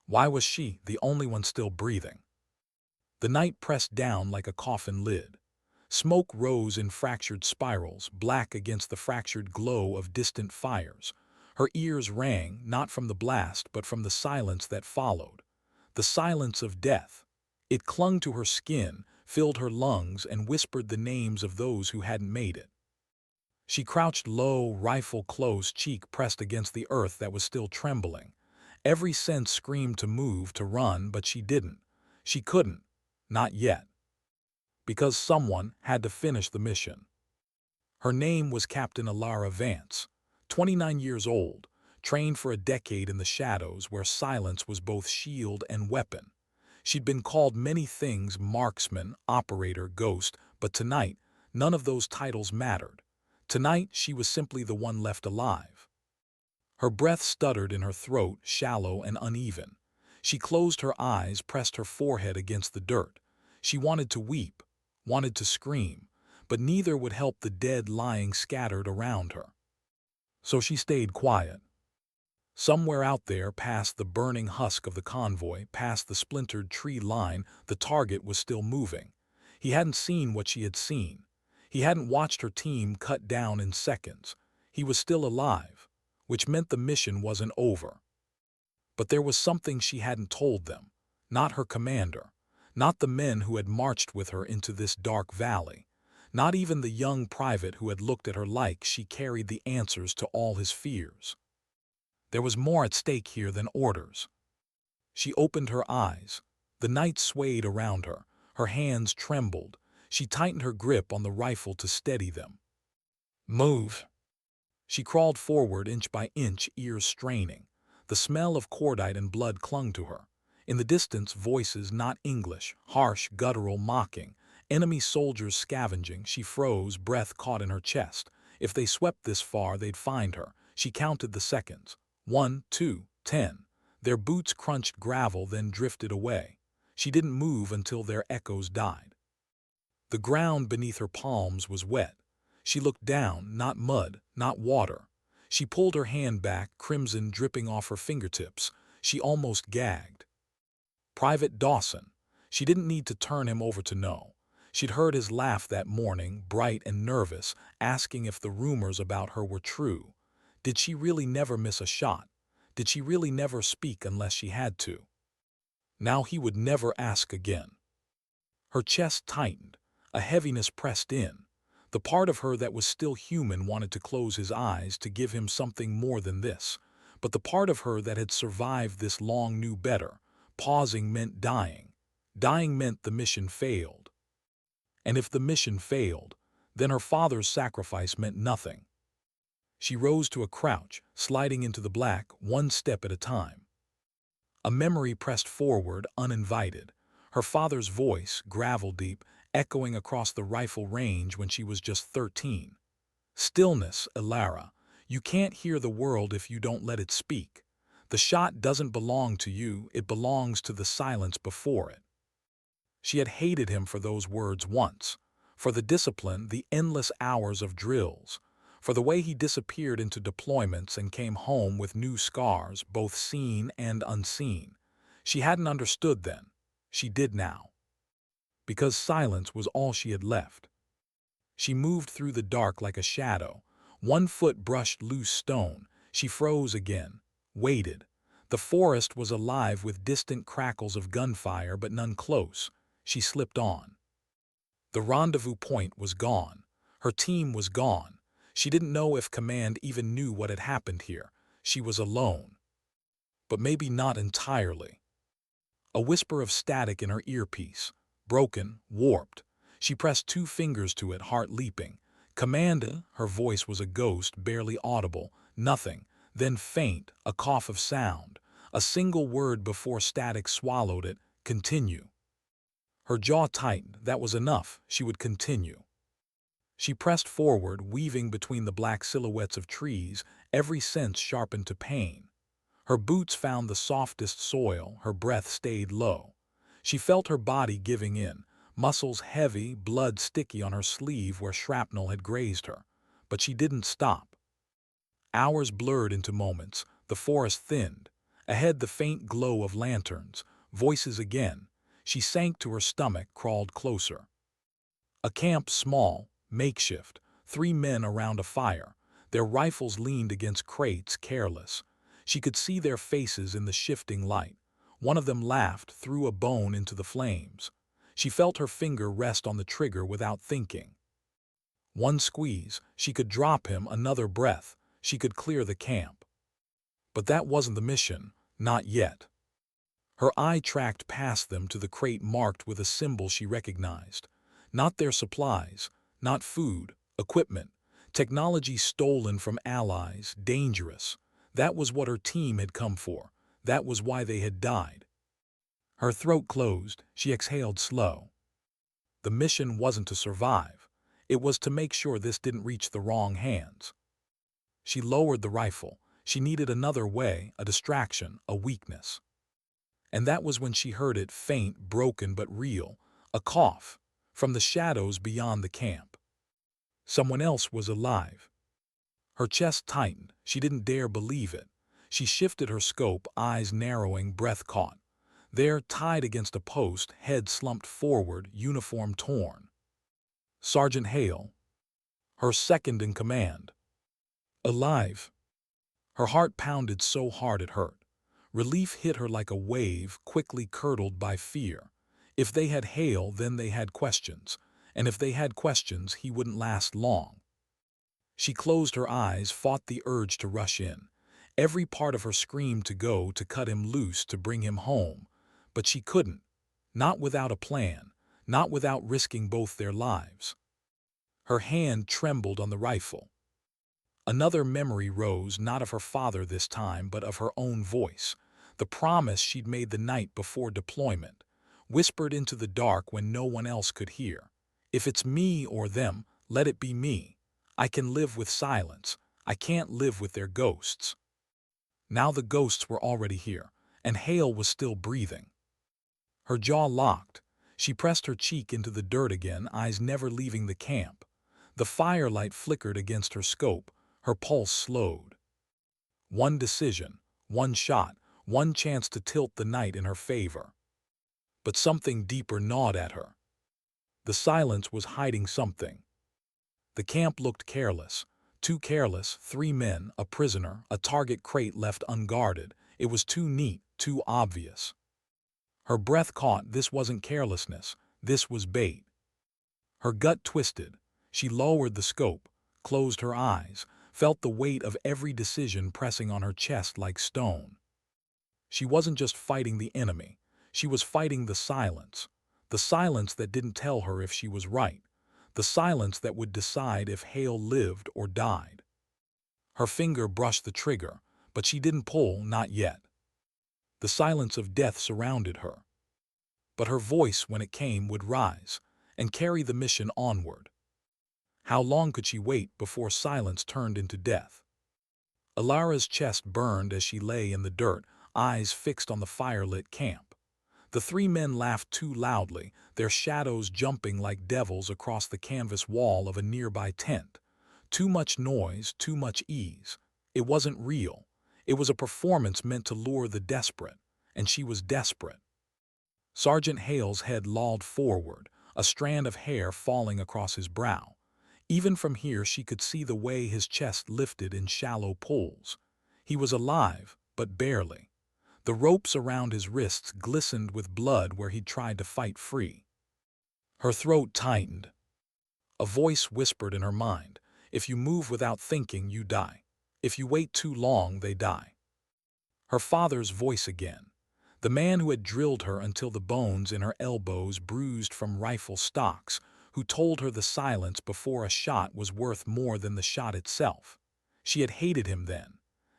Why was she the only one still breathing? The night pressed down like a coffin lid. Smoke rose in fractured spirals, black against the fractured glow of distant fires. Her ears rang, not from the blast, but from the silence that followed. The silence of death. It clung to her skin, filled her lungs, and whispered the names of those who hadn't made it. She crouched low, rifle close, cheek pressed against the earth that was still trembling. Every sense screamed to move, to run, but she didn't. She couldn't. Not yet. Because someone had to finish the mission. Her name was Captain Alara Vance, 29 years old, trained for a decade in the shadows where silence was both shield and weapon. She'd been called many things: marksman, operator, ghost, but tonight, none of those titles mattered. Tonight, she was simply the one left alive. Her breath stuttered in her throat, shallow and uneven. She closed her eyes, pressed her forehead against the dirt. She wanted to weep, wanted to scream, but neither would help the dead lying scattered around her. So she stayed quiet. Somewhere out there, past the burning husk of the convoy, past the splintered tree line, the target was still moving. He hadn't seen what she had seen. He hadn't watched her team cut down in seconds. He was still alive, which meant the mission wasn't over. But there was something she hadn't told them. Not her commander. Not the men who had marched with her into this dark valley. Not even the young private who had looked at her like she carried the answers to all his fears. There was more at stake here than orders. She opened her eyes. The night swayed around her. Her hands trembled. She tightened her grip on the rifle to steady them. "Move." She crawled forward inch by inch, ears straining. The smell of cordite and blood clung to her. In the distance, voices, not English, harsh, guttural, mocking. Enemy soldiers scavenging. She froze, breath caught in her chest. If they swept this far, they'd find her. She counted the seconds. 1, 2, 10. Their boots crunched gravel, then drifted away. She didn't move until their echoes died. The ground beneath her palms was wet. She looked down, not mud, not water. She pulled her hand back, crimson dripping off her fingertips. She almost gagged. Private Dawson. She didn't need to turn him over to know. She'd heard his laugh that morning, bright and nervous, asking if the rumors about her were true. Did she really never miss a shot? Did she really never speak unless she had to? Now he would never ask again. Her chest tightened. A heaviness pressed in. The part of her that was still human wanted to close his eyes, to give him something more than this. But the part of her that had survived this long knew better. Pausing meant dying. Dying meant the mission failed. And if the mission failed, then her father's sacrifice meant nothing. She rose to a crouch, sliding into the black, one step at a time. A memory pressed forward, uninvited. Her father's voice, gravel-deep, echoing across the rifle range when she was just 13. "Stillness, Alara. You can't hear the world if you don't let it speak. The shot doesn't belong to you, it belongs to the silence before it." She had hated him for those words once. For the discipline, the endless hours of drills. For the way he disappeared into deployments and came home with new scars, both seen and unseen. She hadn't understood then. She did now. Because silence was all she had left. She moved through the dark like a shadow. One foot brushed loose stone. She froze again, waited. The forest was alive with distant crackles of gunfire, but none close. She slipped on. The rendezvous point was gone. Her team was gone. She didn't know if command even knew what had happened here. She was alone. But maybe not entirely. A whisper of static in her earpiece. Broken, warped. She pressed 2 fingers to it, heart leaping. "Command." Her voice was a ghost, barely audible. Nothing. Then faint, a cough of sound. A single word before static swallowed it. "Continue." Her jaw tightened. That was enough. She would continue. She pressed forward, weaving between the black silhouettes of trees, every sense sharpened to pain. Her boots found the softest soil, her breath stayed low. She felt her body giving in, muscles heavy, blood sticky on her sleeve where shrapnel had grazed her. But she didn't stop. Hours blurred into moments, the forest thinned. Ahead, the faint glow of lanterns, voices again. She sank to her stomach, crawled closer. A camp, small, makeshift, 3 men around a fire. Their rifles leaned against crates, careless. She could see their faces in the shifting light. One of them laughed, threw a bone into the flames. She felt her finger rest on the trigger without thinking. One squeeze, she could drop him. Another breath, she could clear the camp. But that wasn't the mission, not yet. Her eye tracked past them to the crate marked with a symbol she recognized. Not their supplies, not food, equipment, technology stolen from allies, dangerous. That was what her team had come for. That was why they had died. Her throat closed, she exhaled slow. The mission wasn't to survive. It was to make sure this didn't reach the wrong hands. She lowered the rifle. She needed another way, a distraction, a weakness. And that was when she heard it, faint, broken but real, a cough, from the shadows beyond the camp. Someone else was alive. Her chest tightened. She didn't dare believe it. She shifted her scope, eyes narrowing, breath caught. There, tied against a post, head slumped forward, uniform torn. Sergeant Hale, her second in command. Alive. Her heart pounded so hard it hurt. Relief hit her like a wave, quickly curdled by fear. If they had Hale, then they had questions. And if they had questions, he wouldn't last long. She closed her eyes, fought the urge to rush in. Every part of her screamed to go, to cut him loose, to bring him home. But she couldn't. Not without a plan. Not without risking both their lives. Her hand trembled on the rifle. Another memory rose, not of her father this time, but of her own voice. The promise she'd made the night before deployment, whispered into the dark when no one else could hear. If it's me or them, let it be me. I can live with silence. I can't live with their ghosts. Now the ghosts were already here, and Hale was still breathing. Her jaw locked. She pressed her cheek into the dirt again, eyes never leaving the camp. The firelight flickered against her scope. Her pulse slowed. One decision, one shot, one chance to tilt the night in her favor. But something deeper gnawed at her. The silence was hiding something. The camp looked careless. Too careless, 3 men, a prisoner, a target crate left unguarded. It was too neat, too obvious. Her breath caught. This wasn't carelessness. This was bait. Her gut twisted. She lowered the scope, closed her eyes, felt the weight of every decision pressing on her chest like stone. She wasn't just fighting the enemy. She was fighting the silence that didn't tell her if she was right, the silence that would decide if Hale lived or died. Her finger brushed the trigger, but she didn't pull, not yet. The silence of death surrounded her. But her voice, when it came, would rise and carry the mission onward. How long could she wait before silence turned into death? Alara's chest burned as she lay in the dirt, eyes fixed on the firelit camp. The 3 men laughed too loudly, their shadows jumping like devils across the canvas wall of a nearby tent. Too much noise, too much ease. It wasn't real. It was a performance meant to lure the desperate, and she was desperate. Sergeant Hale's head lolled forward, a strand of hair falling across his brow. Even from here she could see the way his chest lifted in shallow pulls. He was alive, but barely. The ropes around his wrists glistened with blood where he'd tried to fight free. Her throat tightened. A voice whispered in her mind, if you move without thinking, you die. If you wait too long, they die. Her father's voice again. The man who had drilled her until the bones in her elbows bruised from rifle stocks, who told her the silence before a shot was worth more than the shot itself. She had hated him then.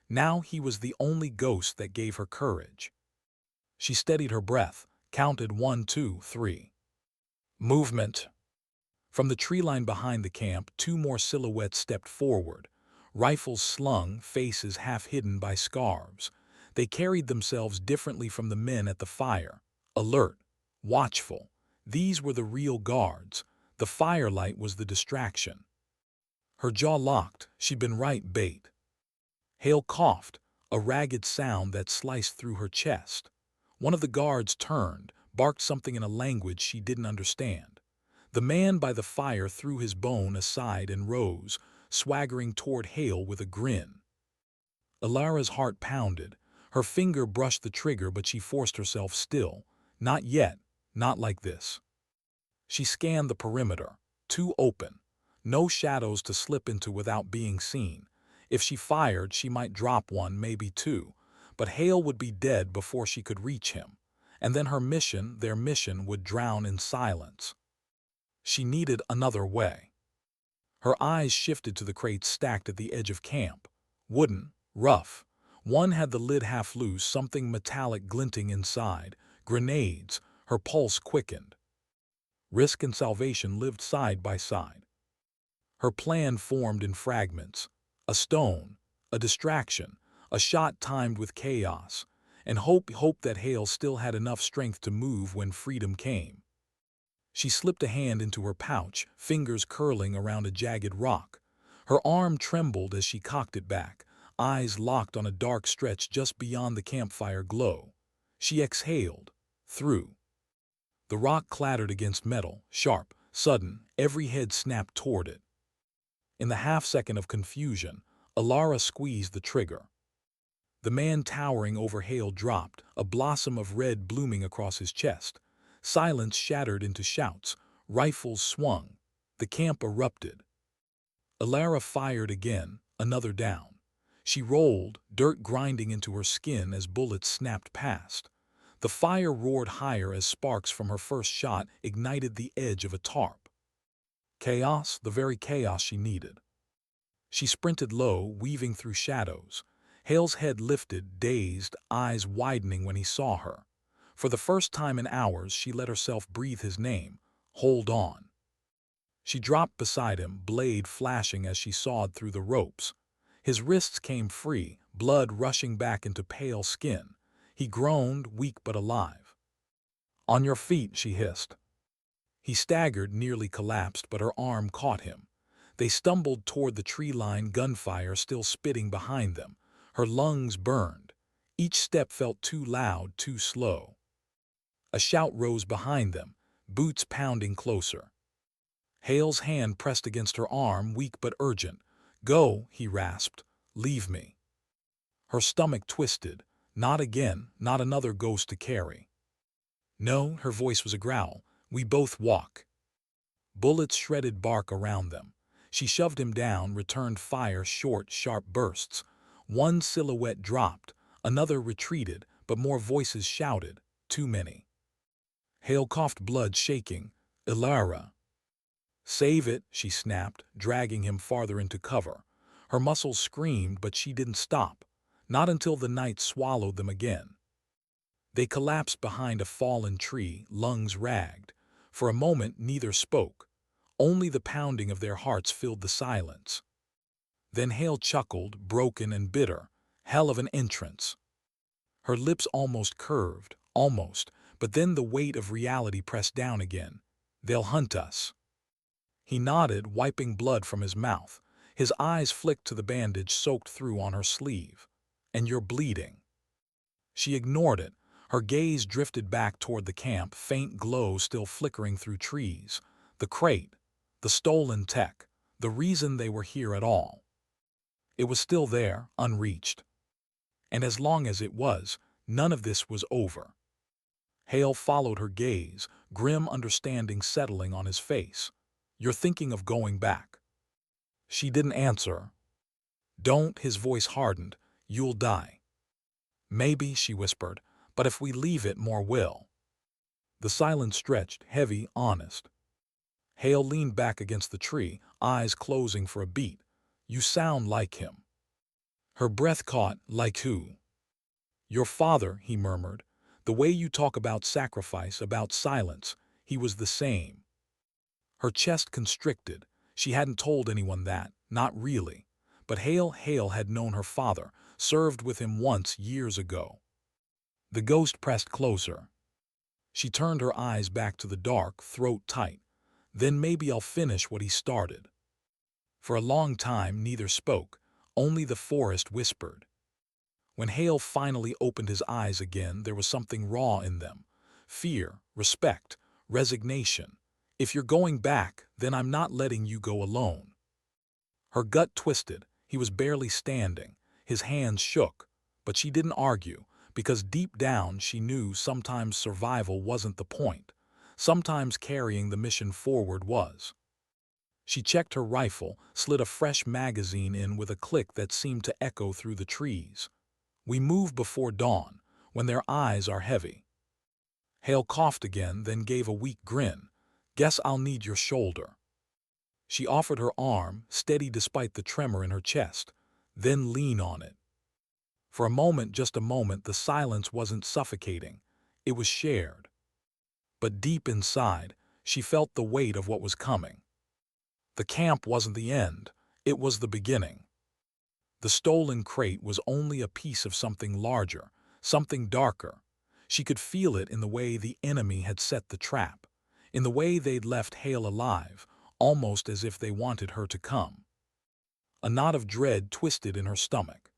Now he was the only ghost that gave her courage. She steadied her breath, counted 1, 2, 3. Movement. From the tree line behind the camp, 2 more silhouettes stepped forward, rifles slung, faces half hidden by scarves. They carried themselves differently from the men at the fire, alert, watchful. These were the real guards. The firelight was the distraction. Her jaw locked. She'd been right, bait. Hale coughed, a ragged sound that sliced through her chest. One of the guards turned, barked something in a language she didn't understand. The man by the fire threw his bone aside and rose, swaggering toward Hale with a grin. Alara's heart pounded. Her finger brushed the trigger, but she forced herself still. Not yet, not like this. She scanned the perimeter. Too open. No shadows to slip into without being seen. If she fired, she might drop one, maybe two. But Hale would be dead before she could reach him. And then her mission, their mission, would drown in silence. She needed another way. Her eyes shifted to the crates stacked at the edge of camp. Wooden, rough. One had the lid half loose, something metallic glinting inside. Grenades. Her pulse quickened. Risk and salvation lived side by side. Her plan formed in fragments. A stone, a distraction, a shot timed with chaos, and hope that Hale still had enough strength to move when freedom came. She slipped a hand into her pouch, fingers curling around a jagged rock. Her arm trembled as she cocked it back, eyes locked on a dark stretch just beyond the campfire glow. She exhaled, through. The rock clattered against metal, sharp, sudden, every head snapped toward it. In the half-second of confusion, Alara squeezed the trigger. The man towering over Hale dropped, a blossom of red blooming across his chest. Silence shattered into shouts. Rifles swung. The camp erupted. Alara fired again, another down. She rolled, dirt grinding into her skin as bullets snapped past. The fire roared higher as sparks from her first shot ignited the edge of a tarp. Chaos, the very chaos she needed. She sprinted low, weaving through shadows. Hale's head lifted, dazed, eyes widening when he saw her. For the first time in hours, she let herself breathe his name. Hold on. She dropped beside him, blade flashing as she sawed through the ropes. His wrists came free, blood rushing back into pale skin. He groaned, weak but alive. On your feet, she hissed. He staggered, nearly collapsed, but her arm caught him. They stumbled toward the tree line, gunfire still spitting behind them. Her lungs burned. Each step felt too loud, too slow. A shout rose behind them, boots pounding closer. Hale's hand pressed against her arm, weak but urgent. Go, he rasped. Leave me. Her stomach twisted. Not again, not another ghost to carry. No, her voice was a growl. We both walk. Bullets shredded bark around them. She shoved him down, returned fire, short, sharp bursts. One silhouette dropped, another retreated, but more voices shouted. Too many. Hale coughed, blood shaking. Alara. Save it, she snapped, dragging him farther into cover. Her muscles screamed, but she didn't stop. Not until the night swallowed them again. They collapsed behind a fallen tree, lungs ragged. For a moment, neither spoke. Only the pounding of their hearts filled the silence. Then Hale chuckled, broken and bitter. Hell of an entrance. Her lips almost curved, almost, but then the weight of reality pressed down again. They'll hunt us. He nodded, wiping blood from his mouth. His eyes flicked to the bandage soaked through on her sleeve. And you're bleeding. She ignored it. Her gaze drifted back toward the camp, faint glow still flickering through trees. The crate, the stolen tech, the reason they were here at all. It was still there, unreached. And as long as it was, none of this was over. Hale followed her gaze, grim understanding settling on his face. You're thinking of going back. She didn't answer. Don't, his voice hardened. You'll die. Maybe, she whispered, but if we leave it, more will. The silence stretched, heavy, honest. Hale leaned back against the tree, eyes closing for a beat. You sound like him. Her breath caught. Like who? Your father, he murmured. The way you talk about sacrifice, about silence, he was the same. Her chest constricted. She hadn't told anyone that, not really. But Hale had known her father, served with him once years ago. The ghost pressed closer. She turned her eyes back to the dark, throat tight. Then maybe I'll finish what he started. For a long time neither spoke, only the forest whispered. When Hale finally opened his eyes again, there was something raw in them. Fear, respect, resignation. If you're going back, then I'm not letting you go alone. Her gut twisted. He was barely standing. His hands shook. But she didn't argue, because deep down she knew sometimes survival wasn't the point. Sometimes carrying the mission forward was. She checked her rifle, slid a fresh magazine in with a click that seemed to echo through the trees. We move before dawn, when their eyes are heavy. Hale coughed again, then gave a weak grin. Guess I'll need your shoulder. She offered her arm, steady despite the tremor in her chest. Then lean on it. For a moment, just a moment, the silence wasn't suffocating. It was shared. But deep inside, she felt the weight of what was coming. The camp wasn't the end. It was the beginning. The stolen crate was only a piece of something larger, something darker. She could feel it in the way the enemy had set the trap, in the way they'd left Hale alive, almost as if they wanted her to come. A knot of dread twisted in her stomach.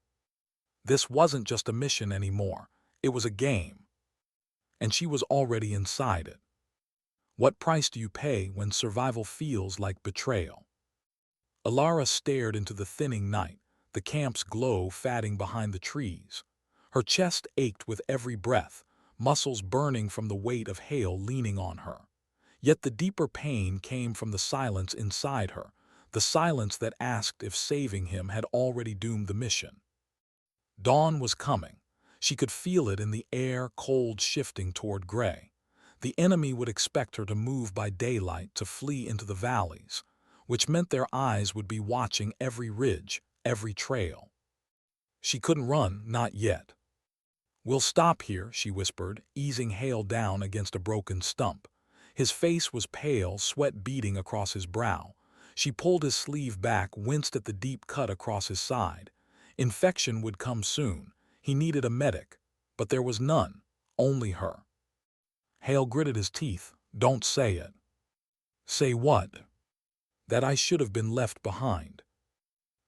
This wasn't just a mission anymore. It was a game. And she was already inside it. What price do you pay when survival feels like betrayal? Alara stared into the thinning night, the camp's glow fading behind the trees. Her chest ached with every breath, muscles burning from the weight of Hale leaning on her. Yet the deeper pain came from the silence inside her, the silence that asked if saving him had already doomed the mission. Dawn was coming. She could feel it in the air, cold shifting toward gray. The enemy would expect her to move by daylight, to flee into the valleys, which meant their eyes would be watching every ridge, every trail. She couldn't run, not yet. We'll stop here, she whispered, easing Hale down against a broken stump. His face was pale, sweat beading across his brow. She pulled his sleeve back, winced at the deep cut across his side. Infection would come soon. He needed a medic, but there was none, only her. Hale gritted his teeth. Don't say it. Say what? That I should have been left behind.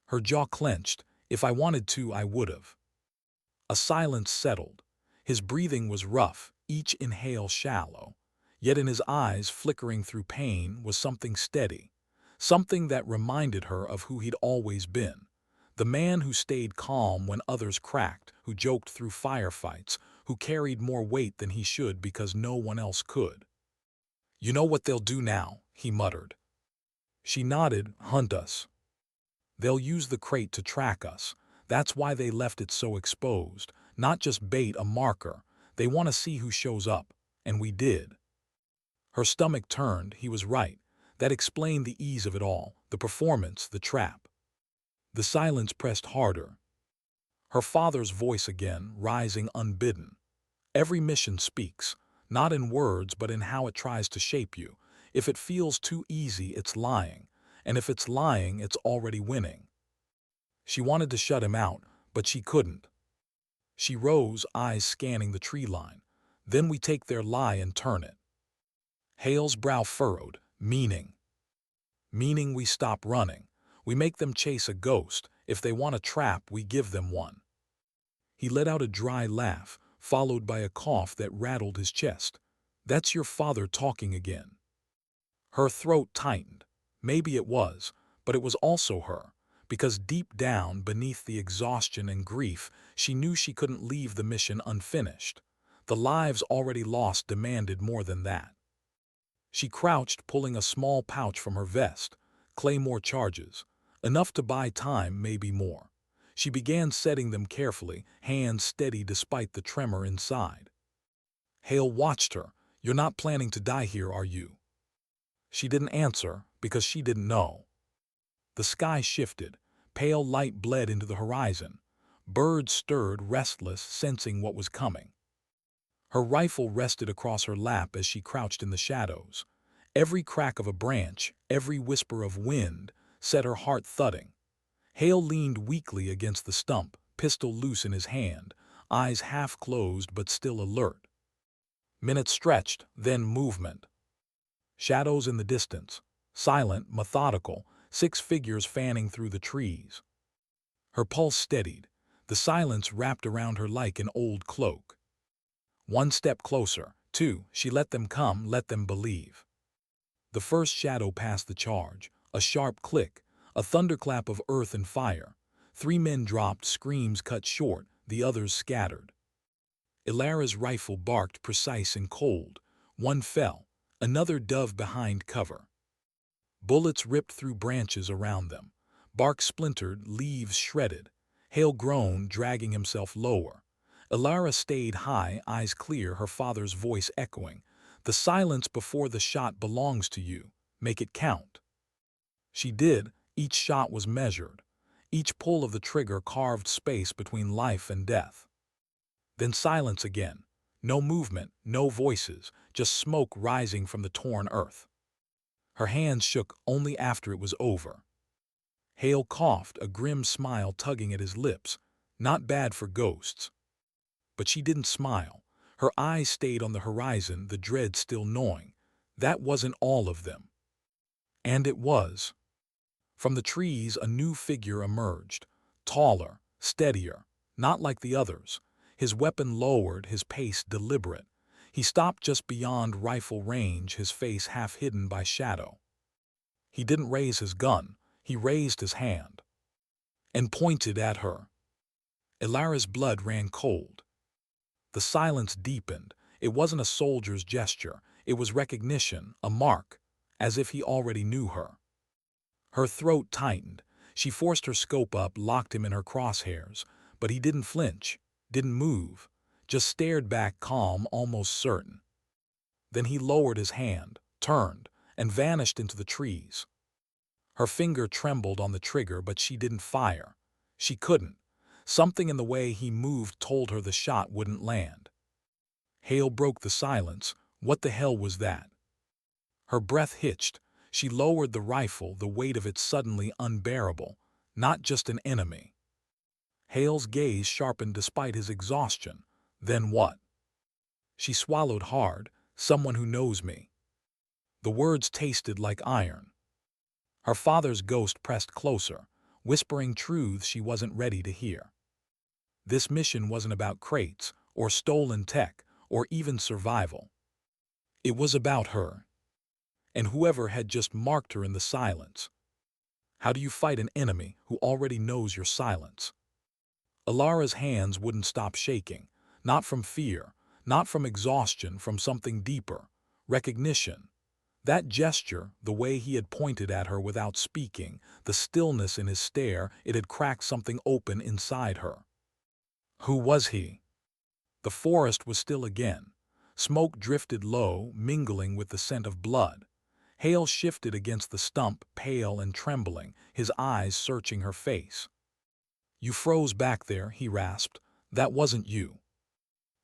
Her jaw clenched. If I wanted to, I would have. A silence settled. His breathing was rough, each inhale shallow. Yet in his eyes, flickering through pain, was something steady. Something that reminded her of who he'd always been. The man who stayed calm when others cracked, who joked through firefights, who carried more weight than he should because no one else could. You know what they'll do now, he muttered. She nodded. Hunt us. They'll use the crate to track us. That's why they left it so exposed. Not just bait, a marker. They want to see who shows up. And we did. Her stomach turned. He was right. That explained the ease of it all, the performance, the trap. The silence pressed harder. Her father's voice again, rising unbidden. Every mission speaks, not in words but in how it tries to shape you. If it feels too easy, it's lying. And if it's lying, it's already winning. She wanted to shut him out, but she couldn't. She rose, eyes scanning the tree line. Then we take their lie and turn it. Hale's brow furrowed. Meaning. Meaning we stop running. We make them chase a ghost. If they want a trap, we give them one. He let out a dry laugh, followed by a cough that rattled his chest. That's your father talking again. Her throat tightened. Maybe it was, but it was also her, because deep down, beneath the exhaustion and grief, she knew she couldn't leave the mission unfinished. The lives already lost demanded more than that. She crouched, pulling a small pouch from her vest. Claymore charges. Enough to buy time, maybe more. She began setting them carefully, hands steady despite the tremor inside. Hale watched her. You're not planning to die here, are you? She didn't answer, because she didn't know. The sky shifted. Pale light bled into the horizon. Birds stirred, restless, sensing what was coming. Her rifle rested across her lap as she crouched in the shadows. Every crack of a branch, every whisper of wind, set her heart thudding. Hale leaned weakly against the stump, pistol loose in his hand, eyes half closed but still alert. Minutes stretched, then movement. Shadows in the distance, silent, methodical, 6 figures fanning through the trees. Her pulse steadied. The The silence wrapped around her like an old cloak. One step closer, two, she let them come, let them believe. The first shadow passed the charge, a sharp click, a thunderclap of earth and fire. 3 men dropped, screams cut short, the others scattered. Ilara's rifle barked precise and cold. One fell, another dove behind cover. Bullets ripped through branches around them. Bark splintered, leaves shredded. Hale groaned, dragging himself lower. Ilara stayed high, eyes clear, her father's voice echoing. The silence before the shot belongs to you. Make it count. She did. Each shot was measured. Each pull of the trigger carved space between life and death. Then silence again. No movement, no voices, just smoke rising from the torn earth. Her hands shook only after it was over. Hale coughed, a grim smile tugging at his lips. Not bad for ghosts. But she didn't smile. Her eyes stayed on the horizon, the dread still gnawing. That wasn't all of them. And it was. From the trees, a new figure emerged. Taller, steadier, not like the others. His weapon lowered, his pace deliberate. He stopped just beyond rifle range, his face half hidden by shadow. He didn't raise his gun. He raised his hand and pointed at her. Ilara's blood ran cold. The silence deepened. It wasn't a soldier's gesture. It was recognition, a mark, as if he already knew her. Her throat tightened. She forced her scope up, locked him in her crosshairs, but he didn't flinch, didn't move, just stared back calm, almost certain. Then he lowered his hand, turned, and vanished into the trees. Her finger trembled on the trigger, but she didn't fire. She couldn't. Something in the way he moved told her the shot wouldn't land. Hale broke the silence. What the hell was that? Her breath hitched. She lowered the rifle, the weight of it suddenly unbearable. Not just an enemy. Hale's gaze sharpened despite his exhaustion. Then what? She swallowed hard. Someone who knows me. The words tasted like iron. Her father's ghost pressed closer, whispering truths she wasn't ready to hear. This mission wasn't about crates, or stolen tech, or even survival. It was about her. And whoever had just marked her in the silence. How do you fight an enemy who already knows your silence? Ilara's hands wouldn't stop shaking, not from fear, not from exhaustion, from something deeper, recognition. That gesture, the way he had pointed at her without speaking, the stillness in his stare, it had cracked something open inside her. Who was he? The forest was still again. Smoke drifted low, mingling with the scent of blood. Hale shifted against the stump, pale and trembling, his eyes searching her face. You froze back there, he rasped. That wasn't you.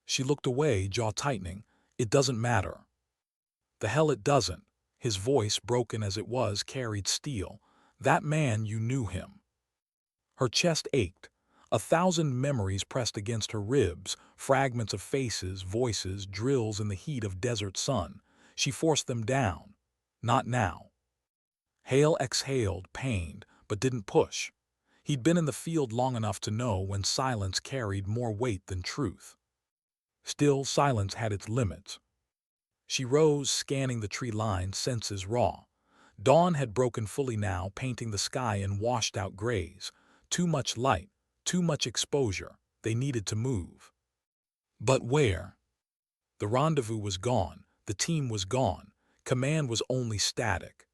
She looked away, jaw tightening. It doesn't matter. The hell it doesn't. His voice, broken as it was, carried steel. That man, you knew him. Her chest ached. 1,000 memories pressed against her ribs, fragments of faces, voices, drills in the heat of desert sun. She forced them down. Not now. Hale exhaled, pained, but didn't push. He'd been in the field long enough to know when silence carried more weight than truth. Still, silence had its limits. She rose, scanning the tree line, senses raw. Dawn had broken fully now, painting the sky in washed-out grays. Too much light, too much exposure. They needed to move. But where? The rendezvous was gone. The team was gone. Command was only static.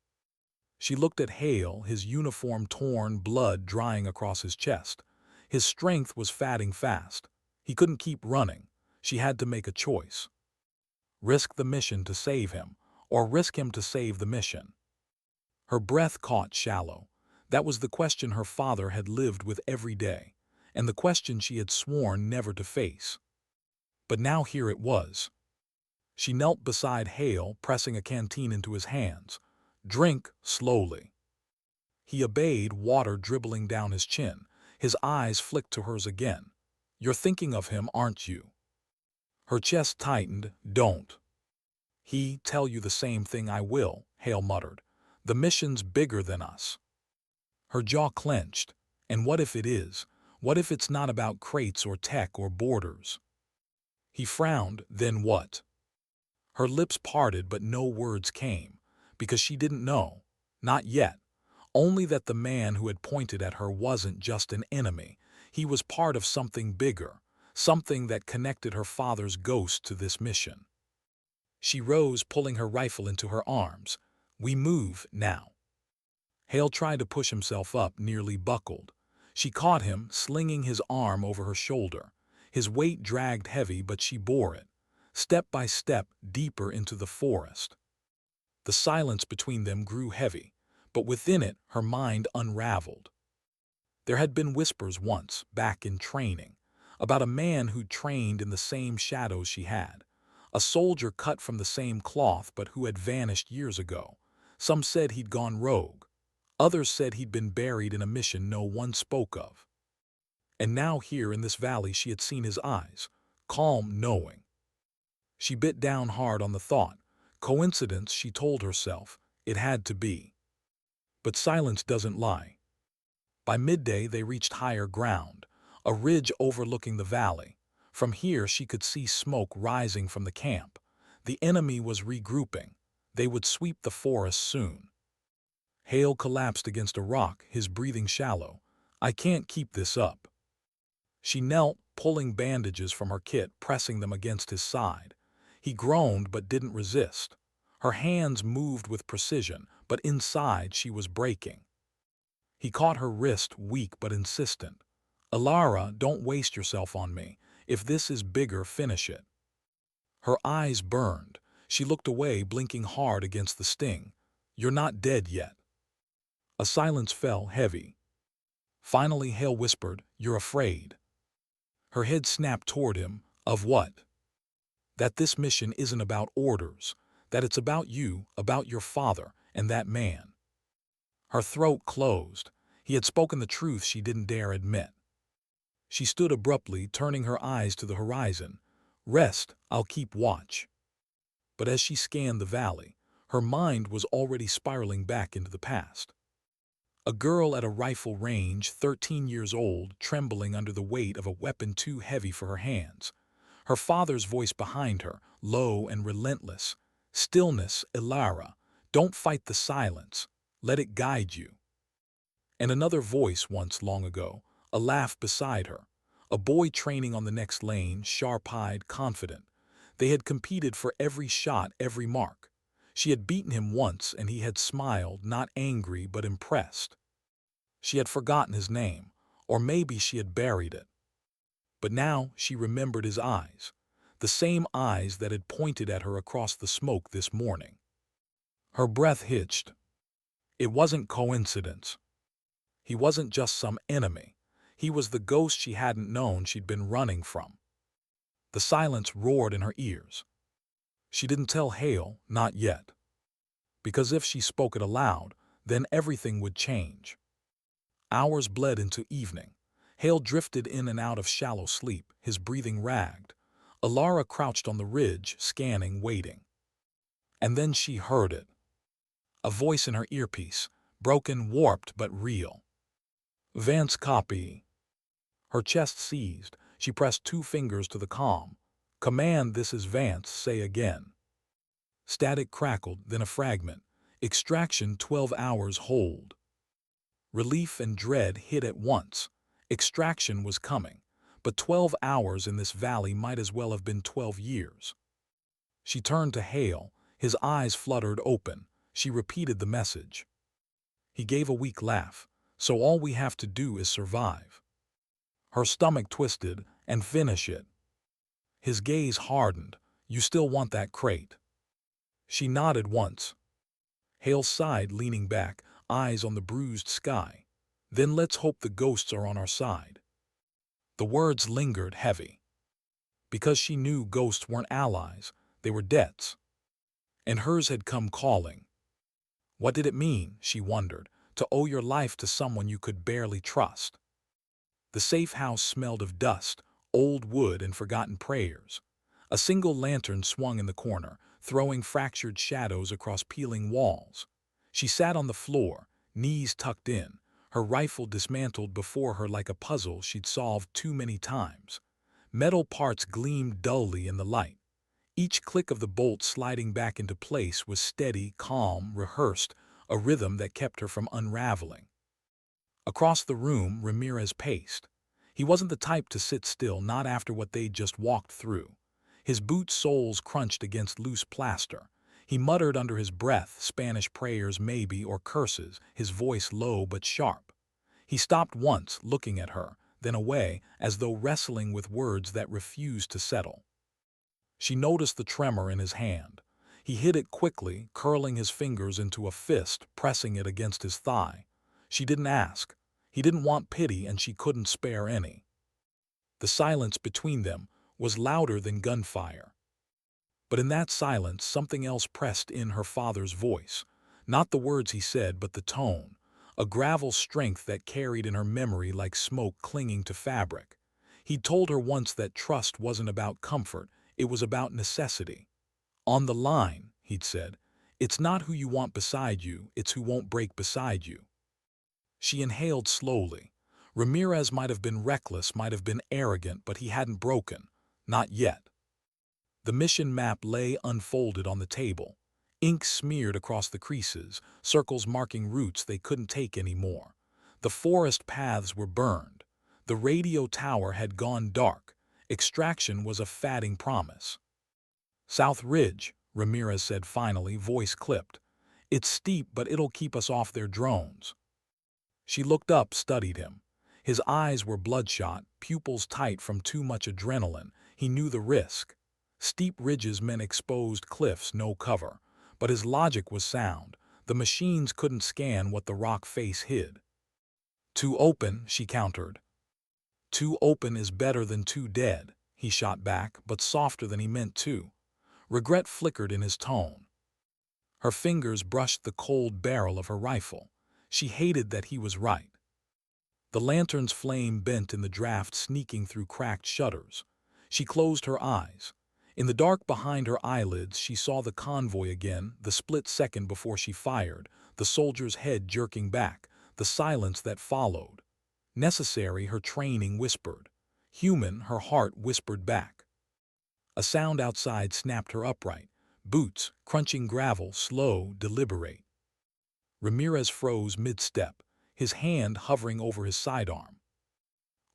She looked at Hale, his uniform torn, blood drying across his chest. His strength was fading fast. He couldn't keep running. She had to make a choice. Risk the mission to save him, or risk him to save the mission. Her breath caught shallow. That was the question her father had lived with every day, and the question she had sworn never to face. But now here it was. She knelt beside Hale, pressing a canteen into his hands. Drink slowly. He obeyed, water dribbling down his chin. His eyes flicked to hers again. You're thinking of him, aren't you? Her chest tightened. Don't. He tell you the same thing I will, Hale muttered. The mission's bigger than us. Her jaw clenched. And what if it is? What if it's not about crates or tech or borders? He frowned, then what? Her lips parted but no words came, because she didn't know, not yet, only that the man who had pointed at her wasn't just an enemy, he was part of something bigger, something that connected her father's ghost to this mission. She rose, pulling her rifle into her arms. We move, now. Hale tried to push himself up, nearly buckled. She caught him, slinging his arm over her shoulder. His weight dragged heavy, but she bore it, step by step, deeper into the forest. The silence between them grew heavy, but within it her mind unraveled. There had been whispers once, back in training, about a man who trained in the same shadows she had, a soldier cut from the same cloth but who had vanished years ago. Some said he'd gone rogue. Others said he'd been buried in a mission no one spoke of. And now here in this valley she had seen his eyes, calm, knowing. She bit down hard on the thought. Coincidence, she told herself. It had to be. But silence doesn't lie. By midday they reached higher ground, a ridge overlooking the valley. From here she could see smoke rising from the camp. The enemy was regrouping. They would sweep the forest soon. Hale collapsed against a rock, his breathing shallow. I can't keep this up. She knelt, pulling bandages from her kit, pressing them against his side. He groaned but didn't resist. Her hands moved with precision, but inside she was breaking. He caught her wrist, weak but insistent. Alara, don't waste yourself on me. If this is bigger, finish it. Her eyes burned. She looked away, blinking hard against the sting. You're not dead yet. A silence fell, heavy. Finally Hale whispered, You're afraid. Her head snapped toward him. Of what? That this mission isn't about orders. That it's about you, about your father, and that man. Her throat closed. He had spoken the truth she didn't dare admit. She stood abruptly, turning her eyes to the horizon. Rest, I'll keep watch. But as she scanned the valley, her mind was already spiraling back into the past. A girl at a rifle range, 13 years old, trembling under the weight of a weapon too heavy for her hands. Her father's voice behind her, low and relentless. Stillness, Ilara. Don't fight the silence. Let it guide you. And another voice once long ago, a laugh beside her. A boy training on the next lane, sharp-eyed, confident. They had competed for every shot, every mark. She had beaten him once, and he had smiled, not angry but impressed. She had forgotten his name, or maybe she had buried it. But now she remembered his eyes, the same eyes that had pointed at her across the smoke this morning. Her breath hitched. It wasn't coincidence. He wasn't just some enemy. He was the ghost she hadn't known she'd been running from. The silence roared in her ears. She didn't tell Hale, not yet. Because if she spoke it aloud, then everything would change. Hours bled into evening. Hale drifted in and out of shallow sleep, his breathing ragged. Alara crouched on the ridge, scanning, waiting. And then she heard it. A voice in her earpiece, broken, warped, but real. Vance copy. Her chest seized. She pressed 2 fingers to the comm. Command, this is Vance, say again. Static crackled, then a fragment. Extraction 12 hours hold. Relief and dread hit at once. Extraction was coming, but 12 hours in this valley might as well have been 12 years. She turned to Hale, his eyes fluttered open. She repeated the message. He gave a weak laugh. So all we have to do is survive. Her stomach twisted, and finish it. His gaze hardened. You still want that crate? She nodded once. Hale sighed, leaning back, eyes on the bruised sky. Then let's hope the ghosts are on our side. The words lingered heavy. Because she knew ghosts weren't allies, they were debts. And hers had come calling. What did it mean, she wondered, to owe your life to someone you could barely trust? The safe house smelled of dust, old wood, and forgotten prayers. A single lantern swung in the corner, throwing fractured shadows across peeling walls. She sat on the floor, knees tucked in, her rifle dismantled before her like a puzzle she'd solved too many times. Metal parts gleamed dully in the light. Each click of the bolt sliding back into place was steady, calm, rehearsed, a rhythm that kept her from unraveling. Across the room, Ramirez paced. He wasn't the type to sit still, not after what they'd just walked through. His boot soles crunched against loose plaster. He muttered under his breath, Spanish prayers maybe, or curses, his voice low but sharp. He stopped once, looking at her, then away, as though wrestling with words that refused to settle. She noticed the tremor in his hand. He hid it quickly, curling his fingers into a fist, pressing it against his thigh. She didn't ask. He didn't want pity, and she couldn't spare any. The silence between them was louder than gunfire. But in that silence, something else pressed in her father's voice. Not the words he said, but the tone. A gravel strength that carried in her memory like smoke clinging to fabric. He'd told her once that trust wasn't about comfort, it was about necessity. On the line, he'd said, it's not who you want beside you, it's who won't break beside you. She inhaled slowly. Ramirez might have been reckless, might have been arrogant, but he hadn't broken. Not yet. The mission map lay unfolded on the table. Ink smeared across the creases, circles marking routes they couldn't take anymore. The forest paths were burned. The radio tower had gone dark. Extraction was a fading promise. South Ridge, Ramirez said finally, voice clipped. It's steep, but it'll keep us off their drones. She looked up, studied him. His eyes were bloodshot, pupils tight from too much adrenaline. He knew the risk. Steep ridges meant exposed cliffs, no cover. But his logic was sound. The machines couldn't scan what the rock face hid. Too open, she countered. Too open is better than too dead, he shot back, but softer than he meant to. Regret flickered in his tone. Her fingers brushed the cold barrel of her rifle. She hated that he was right. The lantern's flame bent in the draft, sneaking through cracked shutters. She closed her eyes. In the dark behind her eyelids, she saw the convoy again, the split second before she fired, the soldier's head jerking back, the silence that followed. Necessary, her training whispered. Human, her heart whispered back. A sound outside snapped her upright. Boots, crunching gravel, slow, deliberate. Ramirez froze mid-step, his hand hovering over his sidearm.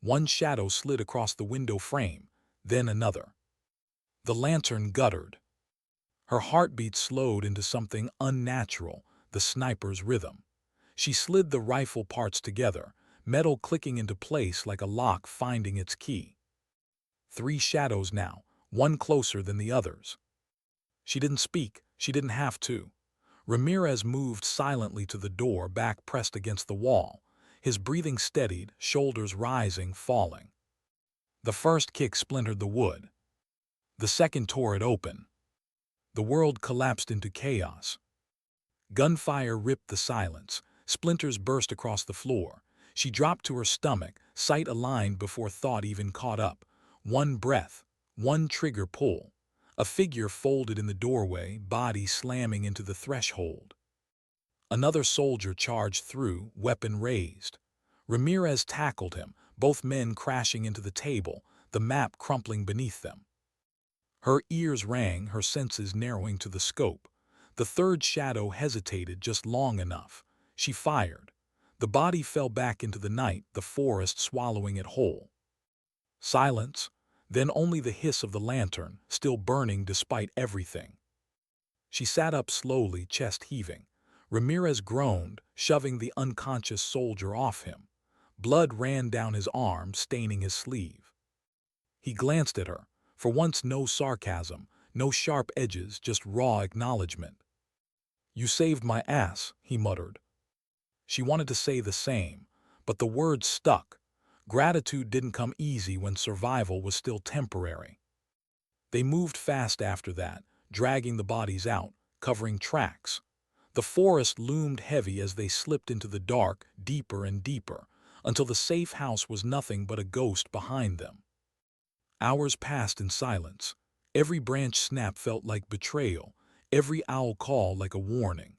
One shadow slid across the window frame, then another. The lantern guttered. Her heartbeat slowed into something unnatural, the sniper's rhythm. She slid the rifle parts together, metal clicking into place like a lock finding its key. 3 shadows now, one closer than the others. She didn't speak, she didn't have to. Ramirez moved silently to the door, back pressed against the wall. His breathing steadied, shoulders rising, falling. The first kick splintered the wood. The second tore it open. The world collapsed into chaos. Gunfire ripped the silence. Splinters burst across the floor. She dropped to her stomach, sight aligned before thought even caught up. One breath, one trigger pull. A figure folded in the doorway, body slamming into the threshold. Another soldier charged through, weapon raised. Ramirez tackled him, both men crashing into the table, the map crumpling beneath them. Her ears rang, her senses narrowing to the scope. The third shadow hesitated just long enough. She fired. The body fell back into the night, the forest swallowing it whole. Silence, then only the hiss of the lantern, still burning despite everything. She sat up slowly, chest heaving. Ramirez groaned, shoving the unconscious soldier off him. Blood ran down his arm, staining his sleeve. He glanced at her. For once, no sarcasm, no sharp edges, just raw acknowledgement. "You saved my ass," he muttered. She wanted to say the same, but the words stuck. Gratitude didn't come easy when survival was still temporary. They moved fast after that, dragging the bodies out, covering tracks. The forest loomed heavy as they slipped into the dark, deeper and deeper, until the safe house was nothing but a ghost behind them. Hours passed in silence. Every branch snap felt like betrayal, every owl call like a warning.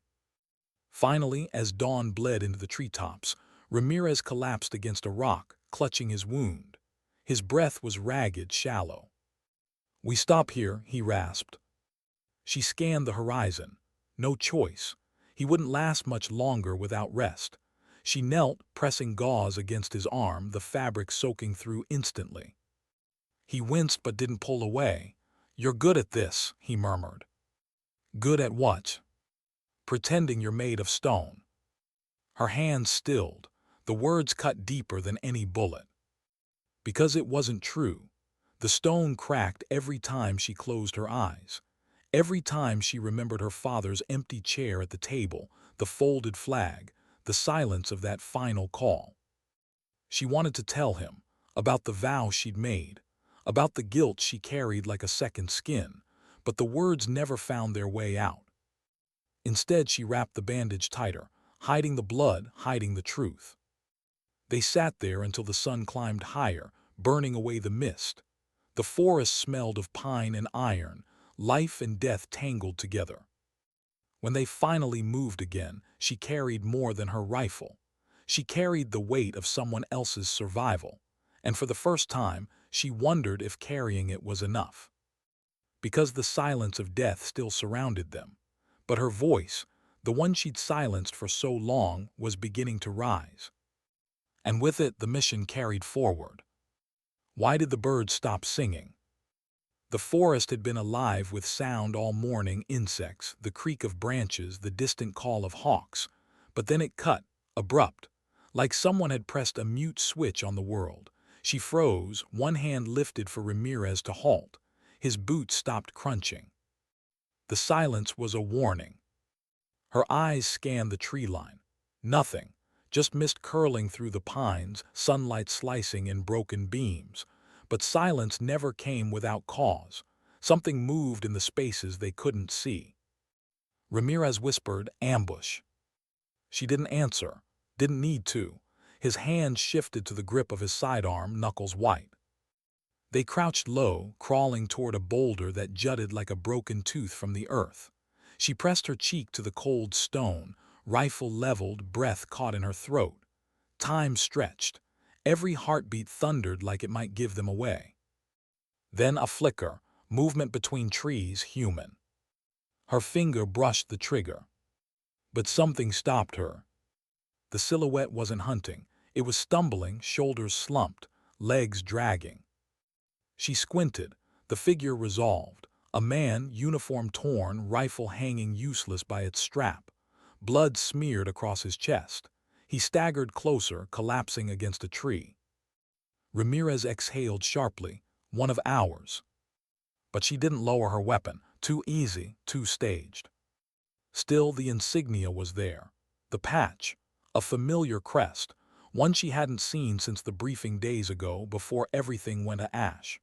Finally, as dawn bled into the treetops, Ramirez collapsed against a rock, clutching his wound. His breath was ragged, shallow. "We stop here," he rasped. She scanned the horizon. No choice. He wouldn't last much longer without rest. She knelt, pressing gauze against his arm, the fabric soaking through instantly. He winced but didn't pull away. "You're good at this," he murmured. "Good at what?" "Pretending you're made of stone." Her hands stilled. The words cut deeper than any bullet. Because it wasn't true. The stone cracked every time she closed her eyes. Every time she remembered her father's empty chair at the table, the folded flag, the silence of that final call. She wanted to tell him about the vow she'd made, about the guilt she carried like a second skin, but the words never found their way out. Instead, she wrapped the bandage tighter, hiding the blood, hiding the truth. They sat there until the sun climbed higher, burning away the mist. The forest smelled of pine and iron, life and death tangled together. When they finally moved again, she carried more than her rifle. She carried the weight of someone else's survival, and for the first time, she wondered if carrying it was enough. Because the silence of death still surrounded them. But her voice, the one she'd silenced for so long, was beginning to rise. And with it, the mission carried forward. Why did the birds stop singing? The forest had been alive with sound all morning: insects, the creak of branches, the distant call of hawks. But then it cut, abrupt, like someone had pressed a mute switch on the world. She froze, one hand lifted for Ramirez to halt. His boots stopped crunching. The silence was a warning. Her eyes scanned the tree line. Nothing, just mist curling through the pines, sunlight slicing in broken beams. But silence never came without cause. Something moved in the spaces they couldn't see. Ramirez whispered, "Ambush." She didn't answer, didn't need to. His hand shifted to the grip of his sidearm, knuckles white. They crouched low, crawling toward a boulder that jutted like a broken tooth from the earth. She pressed her cheek to the cold stone, rifle leveled, breath caught in her throat. Time stretched. Every heartbeat thundered like it might give them away. Then a flicker, movement between trees, human. Her finger brushed the trigger. But something stopped her. The silhouette wasn't hunting. It was stumbling, shoulders slumped, legs dragging. She squinted, the figure resolved. A man, uniform torn, rifle hanging useless by its strap. Blood smeared across his chest. He staggered closer, collapsing against a tree. Ramirez exhaled sharply. One of ours. But she didn't lower her weapon. Too easy, too staged. Still, the insignia was there. The patch. A familiar crest. One she hadn't seen since the briefing days ago, before everything went to ash.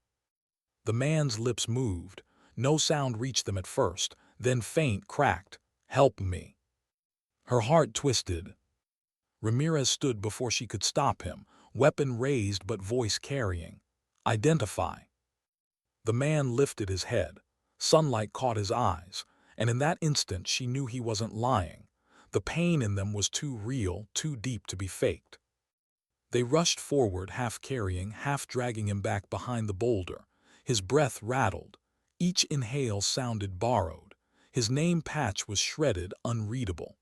The man's lips moved. No sound reached them at first, then faint, cracked. "Help me." Her heart twisted. Ramirez stood before she could stop him, weapon raised but voice carrying. "Identify." The man lifted his head. Sunlight caught his eyes, and in that instant she knew he wasn't lying. The pain in them was too real, too deep to be faked. They rushed forward, half carrying, half dragging him back behind the boulder. His breath rattled. Each inhale sounded borrowed. His name patch was shredded, unreadable.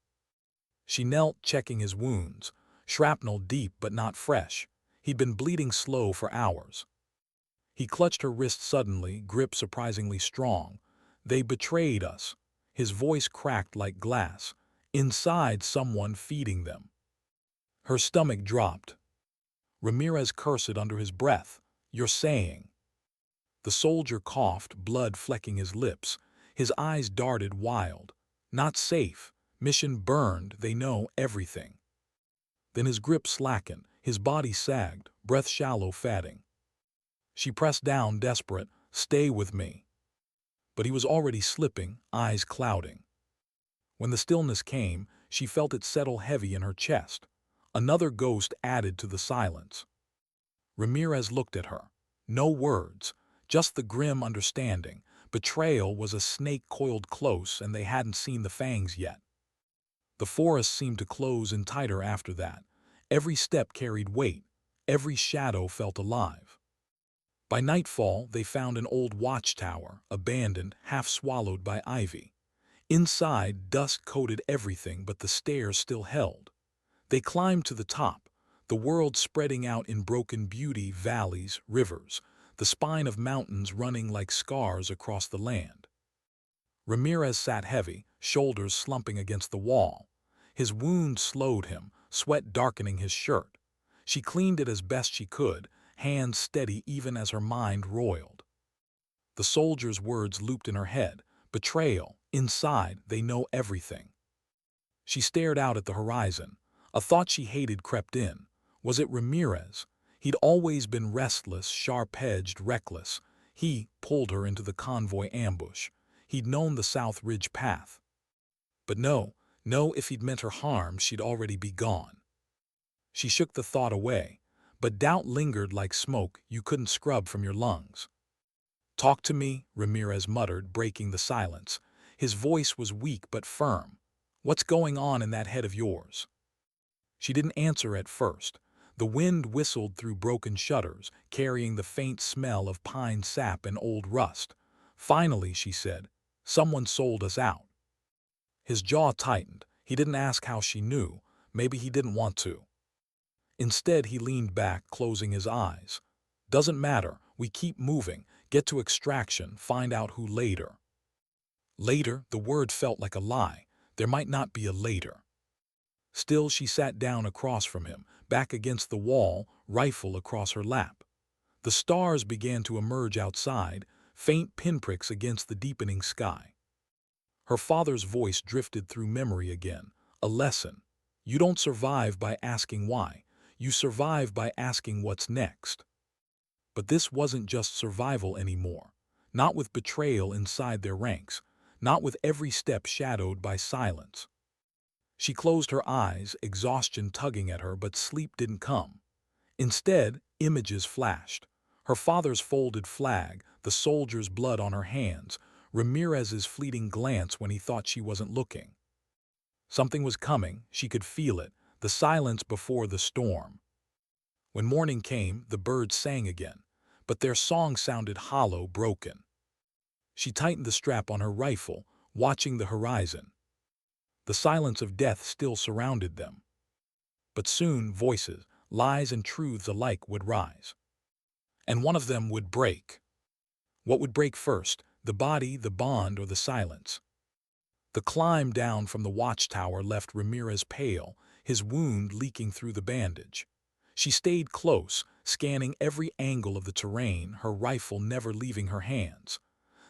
She knelt, checking his wounds. Shrapnel deep but not fresh. He'd been bleeding slow for hours. He clutched her wrist suddenly, grip surprisingly strong. "They betrayed us." His voice cracked like glass. Inside, someone feeding them. Her stomach dropped. Ramirez cursed under his breath. "You're saying..." The soldier coughed, blood flecking his lips. His eyes darted wild. "Not safe. Mission burned. They know everything." Then his grip slackened. His body sagged, breath shallow, fatting. She pressed down, desperate. "Stay with me." But he was already slipping, eyes clouding. When the stillness came, she felt it settle heavy in her chest. Another ghost added to the silence. Ramirez looked at her. No words, just the grim understanding. Betrayal was a snake coiled close, and they hadn't seen the fangs yet. The forest seemed to close in tighter after that. Every step carried weight. Every shadow felt alive. By nightfall, they found an old watchtower, abandoned, half swallowed by ivy. Inside, dust coated everything, but the stairs still held. They climbed to the top, the world spreading out in broken beauty, valleys, rivers, the spine of mountains running like scars across the land. Ramirez sat heavy, shoulders slumping against the wall. His wound slowed him, sweat darkening his shirt. She cleaned it as best she could, hands steady even as her mind roiled. The soldier's words looped in her head. Betrayal. Inside, they know everything. She stared out at the horizon. A thought she hated crept in. Was it Ramirez? He'd always been restless, sharp-edged, reckless. He pulled her into the convoy ambush. He'd known the South Ridge path. But no, if he'd meant her harm, she'd already be gone. She shook the thought away, but doubt lingered like smoke you couldn't scrub from your lungs. "Talk to me," Ramirez muttered, breaking the silence. His voice was weak but firm. "What's going on in that head of yours?" She didn't answer at first. The wind whistled through broken shutters, carrying the faint smell of pine sap and old rust. Finally, she said, "Someone sold us out." His jaw tightened. He didn't ask how she knew. Maybe he didn't want to. Instead, he leaned back, closing his eyes. "Doesn't matter. We keep moving. Get to extraction. Find out who later." Later, the word felt like a lie. There might not be a later. Still, she sat down across from him, back against the wall, rifle across her lap. The stars began to emerge outside, faint pinpricks against the deepening sky. Her father's voice drifted through memory again. A lesson. You don't survive by asking why. You survive by asking what's next. But this wasn't just survival anymore. Not with betrayal inside their ranks. Not with every step shadowed by silence. She closed her eyes, exhaustion tugging at her, but sleep didn't come. Instead, images flashed. Her father's folded flag, the soldier's blood on her hands, Ramirez's fleeting glance when he thought she wasn't looking. Something was coming, she could feel it, the silence before the storm. When morning came, the birds sang again, but their song sounded hollow, broken. She tightened the strap on her rifle, watching the horizon. The silence of death still surrounded them. But soon voices, lies and truths alike would rise. And one of them would break. What would break first, the body, the bond, or the silence? The climb down from the watchtower left Ramirez pale, his wound leaking through the bandage. She stayed close, scanning every angle of the terrain, her rifle never leaving her hands.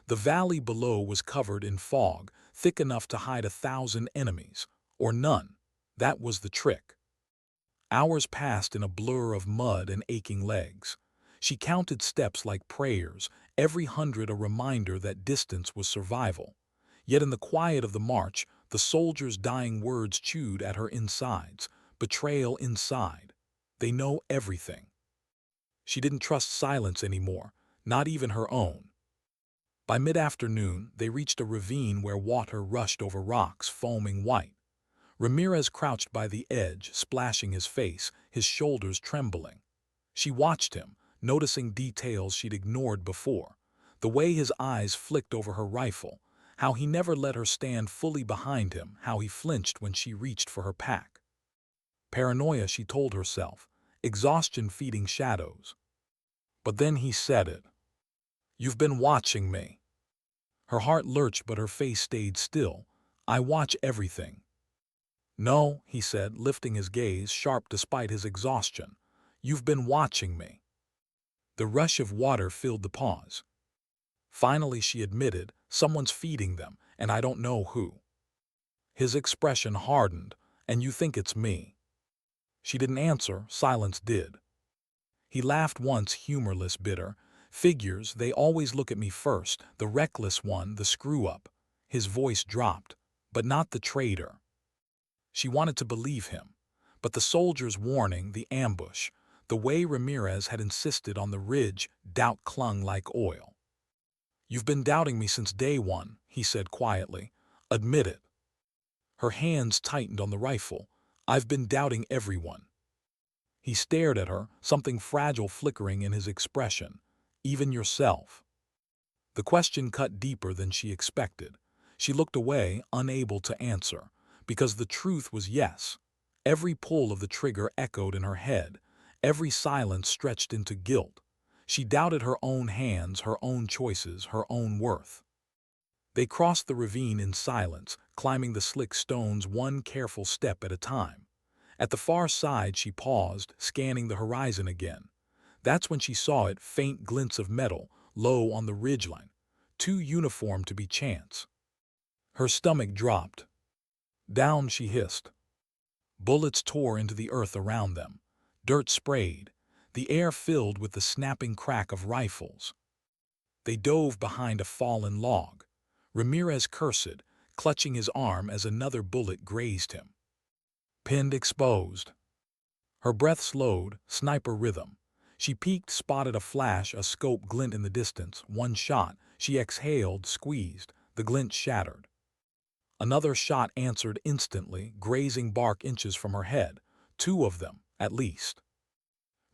The valley below was covered in fog, thick enough to hide 1,000 enemies, or none. That was the trick. Hours passed in a blur of mud and aching legs. She counted steps like prayers, every 100 a reminder that distance was survival. Yet in the quiet of the march, the soldier's dying words chewed at her insides, betrayal inside. They know everything. She didn't trust silence anymore, not even her own. By mid-afternoon, they reached a ravine where water rushed over rocks, foaming white. Ramirez crouched by the edge, splashing his face, his shoulders trembling. She watched him, noticing details she'd ignored before. The way his eyes flicked over her rifle, how he never let her stand fully behind him, how he flinched when she reached for her pack. Paranoia, she told herself, exhaustion feeding shadows. But then he said it. "You've been watching me." Her heart lurched, but her face stayed still. "I watch everything." "No," he said, lifting his gaze, sharp despite his exhaustion. "You've been watching me." The rush of water filled the pause. Finally, she admitted, "Someone's feeding them, and I don't know who." His expression hardened. "And you think it's me?" She didn't answer, silence did. He laughed once, humorless, bitter. "Figures, they always look at me first, the reckless one, the screw-up." His voice dropped. "But not the traitor." She wanted to believe him. But the soldier's warning, the ambush, the way Ramirez had insisted on the ridge, doubt clung like oil. "You've been doubting me since day one," he said quietly. "Admit it." Her hands tightened on the rifle. "I've been doubting everyone." He stared at her, something fragile flickering in his expression. Even yourself. The question cut deeper than she expected. She looked away, unable to answer, because the truth was yes. Every pull of the trigger echoed in her head, every silence stretched into guilt. She doubted her own hands, her own choices, her own worth. They crossed the ravine in silence, climbing the slick stones one careful step at a time. At the far side she paused, scanning the horizon again. That's when she saw it, faint glints of metal, low on the ridgeline, too uniform to be chance. Her stomach dropped. Down, she hissed. Bullets tore into the earth around them. Dirt sprayed, the air filled with the snapping crack of rifles. They dove behind a fallen log. Ramirez cursed, clutching his arm as another bullet grazed him. Pinned exposed. Her breath slowed, sniper rhythm. She peeked, spotted a flash, a scope glint in the distance. One shot. She exhaled, squeezed. The glint shattered. Another shot answered instantly, grazing bark inches from her head. Two of them, at least.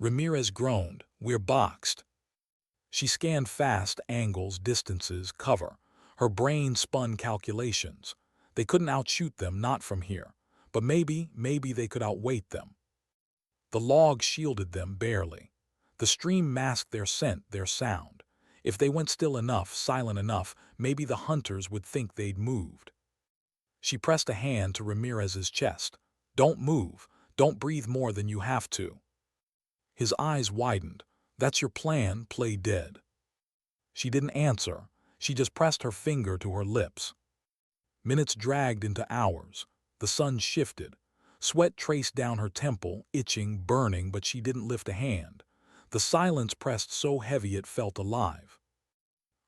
Ramirez groaned. We're boxed. She scanned fast, angles, distances, cover. Her brain spun calculations. They couldn't outshoot them, not from here. But maybe they could outweight them. The log shielded them barely. The stream masked their scent, their sound. If they went still enough, silent enough, maybe the hunters would think they'd moved. She pressed a hand to Ramirez's chest. Don't move. Don't breathe more than you have to. His eyes widened. That's your plan, play dead. She didn't answer. She just pressed her finger to her lips. Minutes dragged into hours. The sun shifted. Sweat traced down her temple, itching, burning, but she didn't lift a hand. The silence pressed so heavy it felt alive.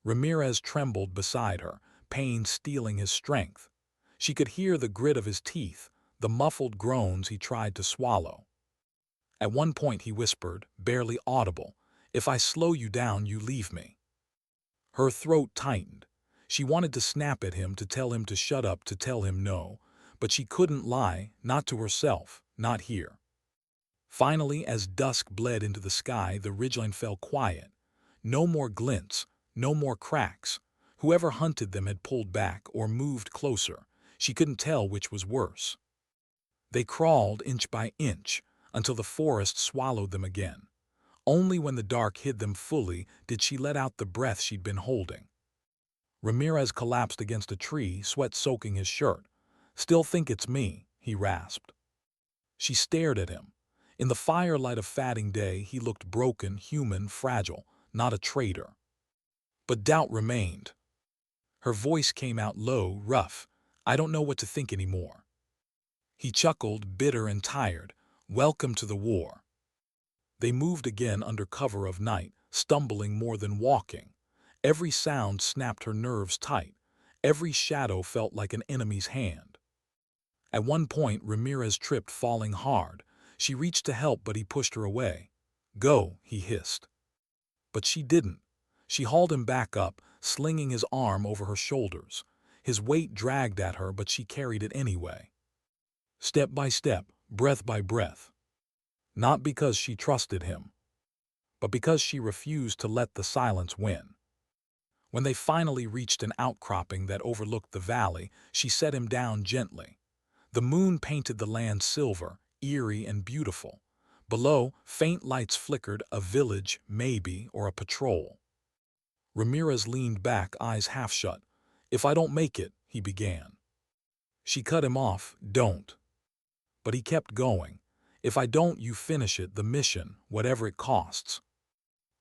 Ramirez trembled beside her, pain stealing his strength. She could hear the grit of his teeth, the muffled groans he tried to swallow. At one point he whispered, barely audible, "If I slow you down, you leave me." Her throat tightened. She wanted to snap at him, to tell him to shut up, to tell him no, but she couldn't lie, not to herself, not here. Finally, as dusk bled into the sky, the ridgeline fell quiet. No more glints, no more cracks. Whoever hunted them had pulled back or moved closer. She couldn't tell which was worse. They crawled inch by inch until the forest swallowed them again. Only when the dark hid them fully did she let out the breath she'd been holding. Ramirez collapsed against a tree, sweat soaking his shirt. "Still think it's me," he rasped. She stared at him. In the firelight of fading day, he looked broken, human, fragile, not a traitor. But doubt remained. Her voice came out low, rough. "I don't know what to think anymore." He chuckled, bitter and tired. "Welcome to the war." They moved again under cover of night, stumbling more than walking. Every sound snapped her nerves tight. Every shadow felt like an enemy's hand. At one point, Ramirez tripped, falling hard. She reached to help, but he pushed her away. "Go," he hissed. But she didn't. She hauled him back up, slinging his arm over her shoulders. His weight dragged at her, but she carried it anyway. Step by step, breath by breath. Not because she trusted him, but because she refused to let the silence win. When they finally reached an outcropping that overlooked the valley, she set him down gently. The moon painted the land silver, eerie and beautiful. Below, faint lights flickered, a village, maybe, or a patrol. Ramirez leaned back, eyes half shut. "If I don't make it," he began. She cut him off. "Don't." But he kept going. "If I don't, you finish it, the mission, whatever it costs."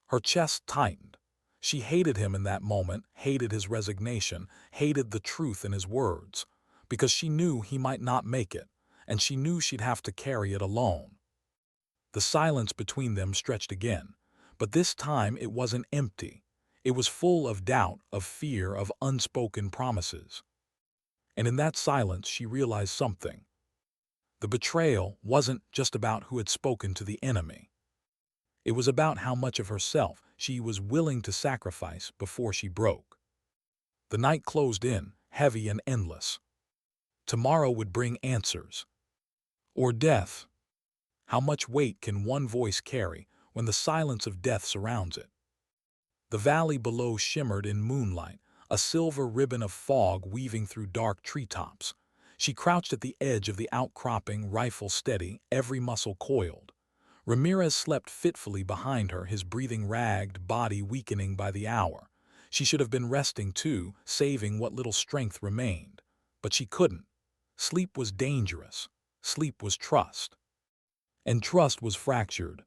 Her chest tightened. She hated him in that moment, hated his resignation, hated the truth in his words, because she knew he might not make it, and she knew she'd have to carry it alone. The silence between them stretched again, but this time it wasn't empty. It was full of doubt, of fear, of unspoken promises. And in that silence she realized something. The betrayal wasn't just about who had spoken to the enemy. It was about how much of herself she was willing to sacrifice before she broke. The night closed in, heavy and endless. Tomorrow would bring answers. Or death. How much weight can one voice carry when the silence of death surrounds it? The valley below shimmered in moonlight, a silver ribbon of fog weaving through dark treetops. She crouched at the edge of the outcropping, rifle steady, every muscle coiled. Ramirez slept fitfully behind her, his breathing ragged, body weakening by the hour. She should have been resting too, saving what little strength remained. But she couldn't. Sleep was dangerous. Sleep was trust. And trust was fractured.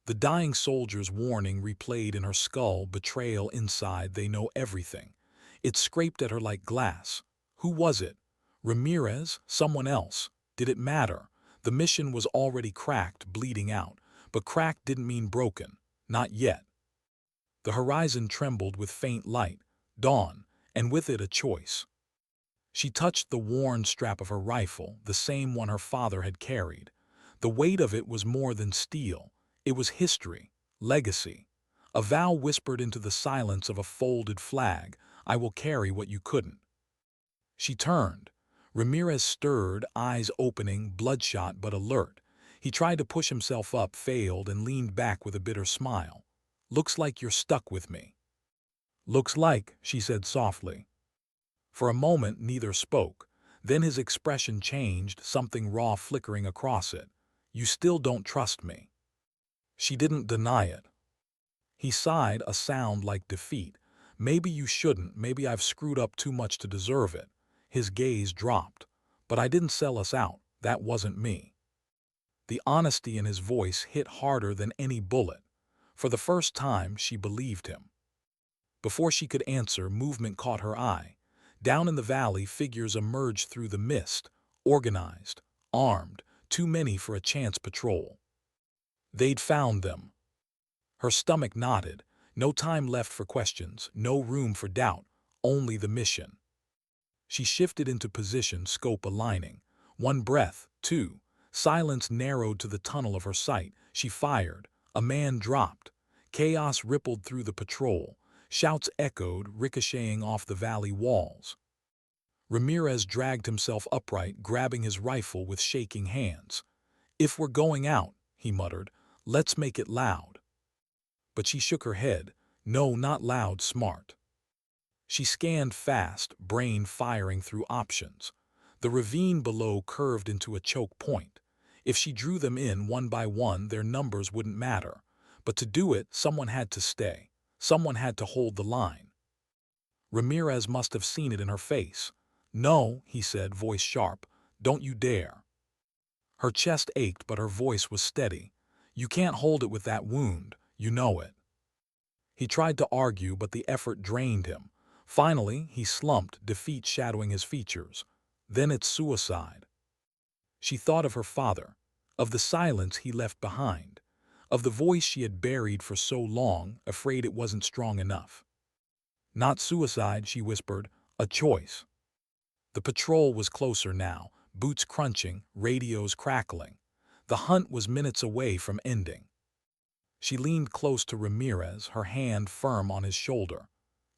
The dying soldier's warning replayed in her skull, betrayal inside, they know everything. It scraped at her like glass. Who was it? Ramirez? Someone else? Did it matter? The mission was already cracked, bleeding out. But cracked didn't mean broken. Not yet. The horizon trembled with faint light. Dawn, and with it a choice. She touched the worn strap of her rifle, the same one her father had carried. The weight of it was more than steel. It was history, legacy. A vow whispered into the silence of a folded flag, I will carry what you couldn't. She turned. Ramirez stirred, eyes opening, bloodshot but alert. He tried to push himself up, failed, and leaned back with a bitter smile. Looks like you're stuck with me. Looks like, she said softly. For a moment neither spoke. Then his expression changed, something raw flickering across it. You still don't trust me. She didn't deny it. He sighed, a sound like defeat. Maybe you shouldn't, maybe I've screwed up too much to deserve it. His gaze dropped. But I didn't sell us out. That wasn't me. The honesty in his voice hit harder than any bullet. For the first time, she believed him. Before she could answer, movement caught her eye. Down in the valley, figures emerged through the mist, organized, armed, too many for a chance patrol. They'd found them. Her stomach knotted. No time left for questions, no room for doubt, only the mission. She shifted into position, scope aligning. One breath, two. Silence narrowed to the tunnel of her sight. She fired. A man dropped. Chaos rippled through the patrol. Shouts echoed, ricocheting off the valley walls. Ramirez dragged himself upright, grabbing his rifle with shaking hands. If we're going out, he muttered, let's make it loud. But she shook her head. No, not loud, smart. She scanned fast, brain firing through options. The ravine below curved into a choke point. If she drew them in one by one, their numbers wouldn't matter. But to do it, someone had to stay. Someone had to hold the line. Ramirez must have seen it in her face. No, he said, voice sharp. Don't you dare. Her chest ached, but her voice was steady. You can't hold it with that wound. You know it. He tried to argue, but the effort drained him. Finally, he slumped, defeat shadowing his features. Then it's suicide. She thought of her father, of the silence he left behind, of the voice she had buried for so long, afraid it wasn't strong enough. Not suicide, she whispered, a choice. The patrol was closer now, boots crunching, radios crackling. The hunt was minutes away from ending. She leaned close to Ramirez, her hand firm on his shoulder.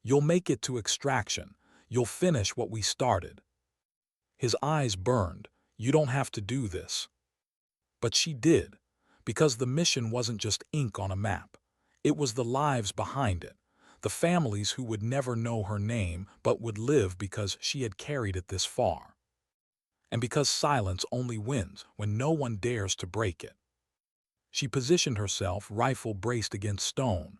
You'll make it to extraction. You'll finish what we started. His eyes burned. You don't have to do this. But she did, because the mission wasn't just ink on a map. It was the lives behind it, the families who would never know her name but would live because she had carried it this far. And because silence only wins when no one dares to break it. She positioned herself, rifle braced against stone.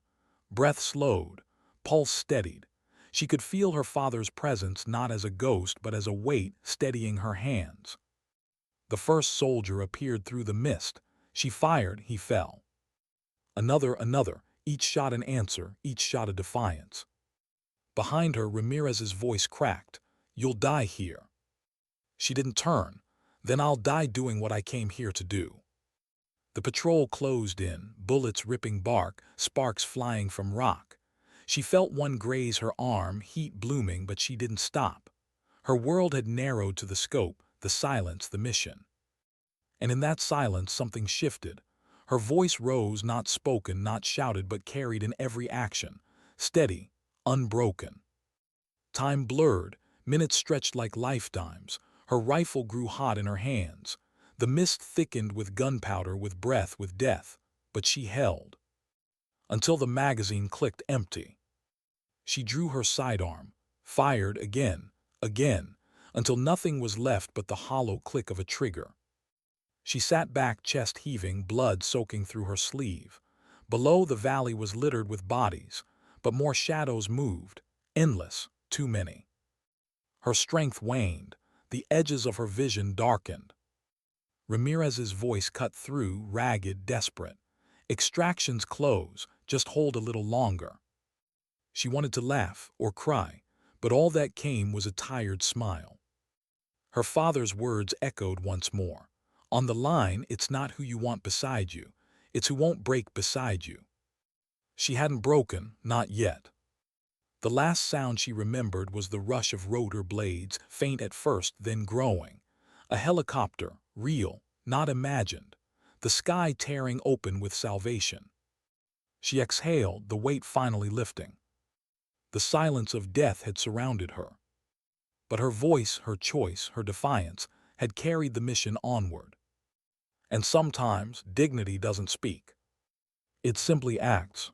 Breath slowed, pulse steadied. She could feel her father's presence not as a ghost but as a weight steadying her hands. The first soldier appeared through the mist. She fired, he fell. Another, each shot an answer, each shot a defiance. Behind her, Ramirez's voice cracked. You'll die here. She didn't turn. Then I'll die doing what I came here to do. The patrol closed in, bullets ripping bark, sparks flying from rock. She felt one graze her arm, heat blooming, but she didn't stop. Her world had narrowed to the scope, the silence, the mission. And in that silence something shifted. Her voice rose, not spoken, not shouted, but carried in every action. Steady, unbroken. Time blurred, minutes stretched like lifetimes. Her rifle grew hot in her hands. The mist thickened with gunpowder, with breath, with death, but she held. Until the magazine clicked empty. She drew her sidearm, fired again, again, until nothing was left but the hollow click of a trigger. She sat back, chest heaving, blood soaking through her sleeve. Below, the valley was littered with bodies, but more shadows moved, endless, too many. Her strength waned, the edges of her vision darkened. Ramirez's voice cut through, ragged, desperate. Extractions close, just hold a little longer. She wanted to laugh or cry, but all that came was a tired smile. Her father's words echoed once more. On the line, it's not who you want beside you, it's who won't break beside you. She hadn't broken, not yet. The last sound she remembered was the rush of rotor blades, faint at first, then growing. A helicopter, real, not imagined. The sky tearing open with salvation. She exhaled, the weight finally lifting. The silence of death had surrounded her. But her voice, her choice, her defiance had carried the mission onward. And sometimes dignity doesn't speak. It simply acts.